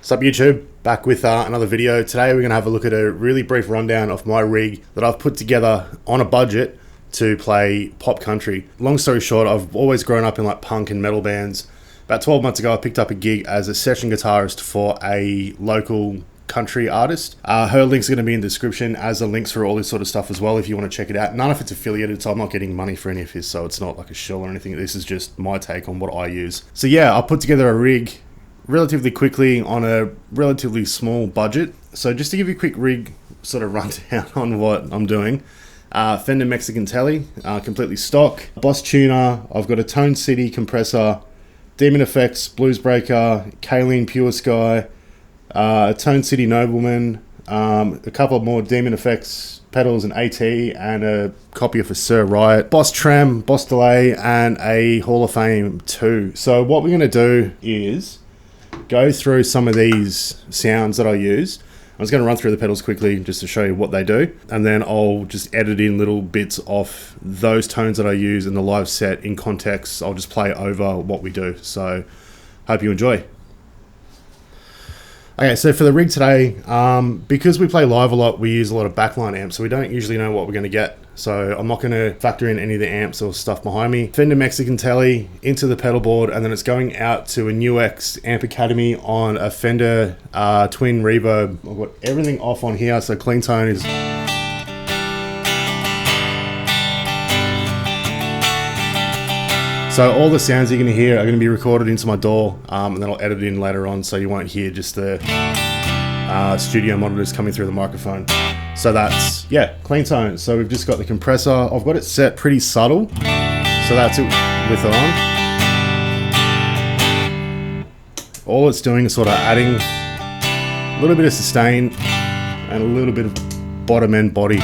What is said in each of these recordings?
What's up YouTube? Back with another video. Today we're going to have a look at a really brief rundown of my rig that I've put together on a budget to play pop country. Long story short, I've always grown up in like punk and metal bands. About 12 months ago I picked up a gig as a session guitarist for a local country artist. Her link's going to be in the description, as are links for all this sort of stuff as well if you want to check it out. None of it's affiliated, so I'm not getting money for any of this, so it's not like a shill or anything. This is just my take on what I use. So yeah, I put together a rig relatively quickly on a relatively small budget. So just to give you a quick rig sort of rundown on what I'm doing. Fender Mexican Telly, completely stock. Boss tuner, I've got a Tone City compressor, Demon Effects Blues Breaker, Kaleen Pure Sky, a Tone City Nobleman, a couple more Demon Effects pedals, and AT, and a copy of a Sir Riot, Boss Trem, Boss Delay, and a Hall of Fame 2. So what we're going to do is go through some of these sounds that I use. I'm just going to run through the pedals quickly just to show you what they do, and then I'll just edit in little bits of those tones that I use in the live set in context. I'll just play over what we do. So hope you enjoy. Okay, so for the rig today, because we play live a lot, we use a lot of backline amps, so we don't usually know what we're going to get. So I'm not going to factor in any of the amps or stuff behind me. Fender Mexican Telly into the pedal board, and then it's going out to a NUX Amp Academy on a Fender Twin Reverb. I've got everything off on here, so clean tone is... So all the sounds you're going to hear are going to be recorded into my DAW, and then I'll edit it in later on, so you won't hear just the studio monitors coming through the microphone. So that's, yeah, clean tone. So we've just got the compressor. I've got it set pretty subtle, so that's it with it on. All it's doing is sort of adding a little bit of sustain and a little bit of bottom end body.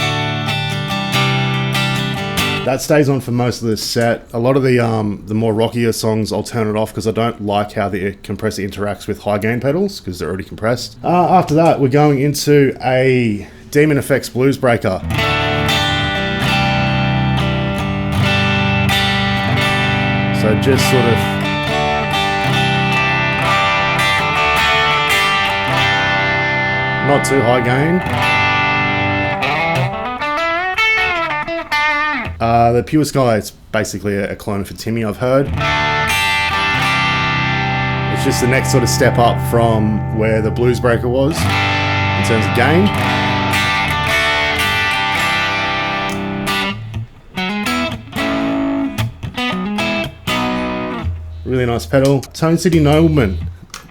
That stays on for most of the set. A lot of the more rockier songs, I'll turn it off because I don't like how the compressor interacts with high gain pedals because they're already compressed. After that, we're going into a Demon Effects Blues Breaker. So just sort of... not too high gain. The Pure Sky is basically a clone for Timmy, I've heard. It's just the next sort of step up from where the Blues Breaker was in terms of gain. Really nice pedal. Tone City Nobleman.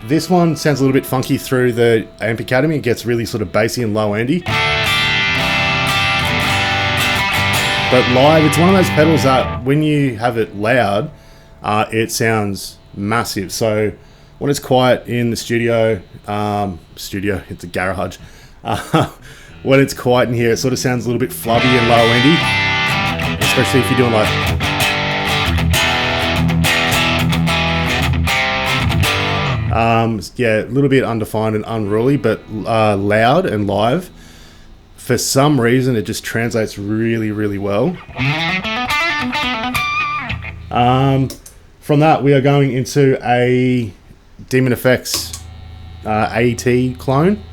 This one sounds a little bit funky through the Amp Academy. It gets really sort of bassy and low endy. But live, it's one of those pedals that when you have it loud, it sounds massive. So when it's quiet in the studio, it's a garage. When it's quiet in here, it sort of sounds a little bit flubby and low endy, especially if you're doing like... yeah, a little bit undefined and unruly, but loud and live. For some reason, it just translates really, really well. From that, we are going into a Demon Effects AT clone.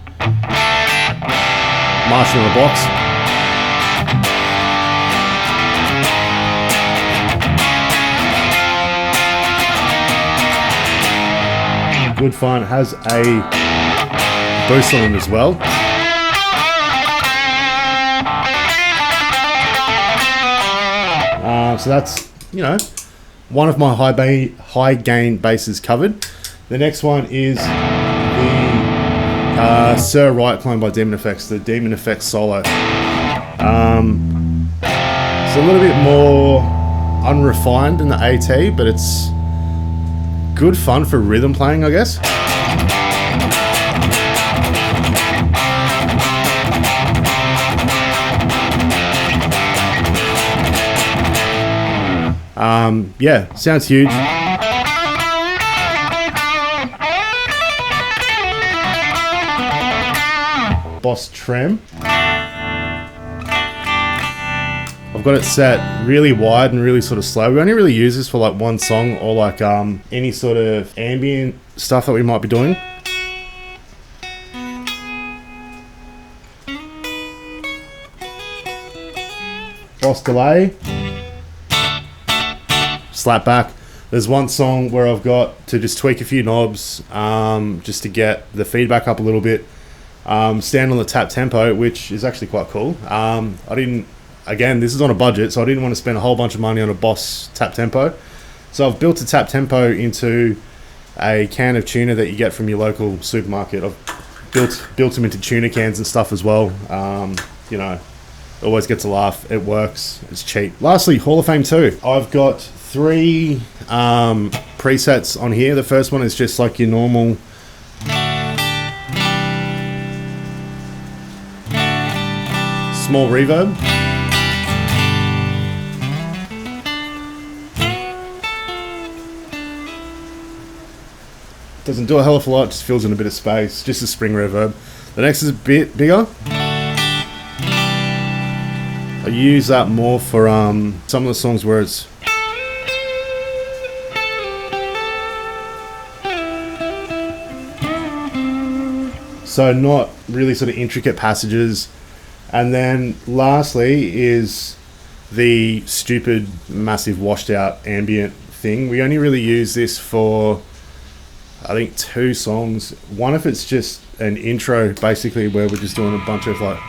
Marshall in the box. Good fun. It has a boost on it as well. So that's, you know, one of my high gain basses covered. The next one is the Sir Riot clone by Demon Effects, the Demon Effects Solo. It's a little bit more unrefined than the AT, but it's good fun for rhythm playing, I guess. Yeah, sounds huge. Boss Trem. I've got it set really wide and really sort of slow. We only really use this for like one song or like any sort of ambient stuff that we might be doing. Boss delay, slap back. There's one song where I've got to just tweak a few knobs just to get the feedback up a little bit. Stand on the tap tempo, which is actually quite cool. Again, this is on a budget, so I didn't want to spend a whole bunch of money on a Boss tap tempo. So I've built a tap tempo into a can of tuna that you get from your local supermarket. I've built them into tuna cans and stuff as well. You know, it always gets a laugh. It works. It's cheap. Lastly, Hall of Fame 2. I've got 3 presets on here. The first one is just like your normal small reverb. Doesn't do a hell of a lot, just fills in a bit of space, just a spring reverb. The next is a bit bigger. I use that more for some of the songs where it's so not really sort of intricate passages. And then lastly is the stupid massive washed out ambient thing. We only really use this for I think 2 songs. One if it's just an intro basically where we're just doing a bunch of like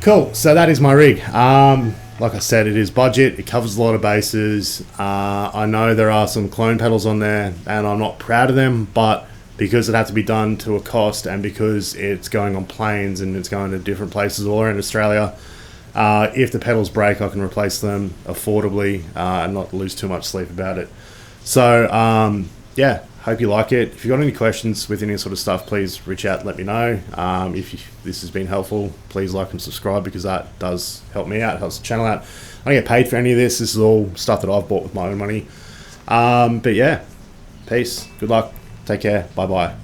Cool, so that is my rig. Like I said, it is budget, it covers a lot of bases. I know there are some clone pedals on there and I'm not proud of them, but because it had to be done to a cost and because it's going on planes and it's going to different places all around Australia, if the pedals break, I can replace them affordably and not lose too much sleep about it. So yeah, hope you like it. If you've got any questions with any sort of stuff, please reach out and let me know. This has been helpful, please like and subscribe because that does help me out, helps the channel out. I don't get paid for any of this. This is all stuff that I've bought with my own money. But yeah, peace, good luck, take care, bye bye.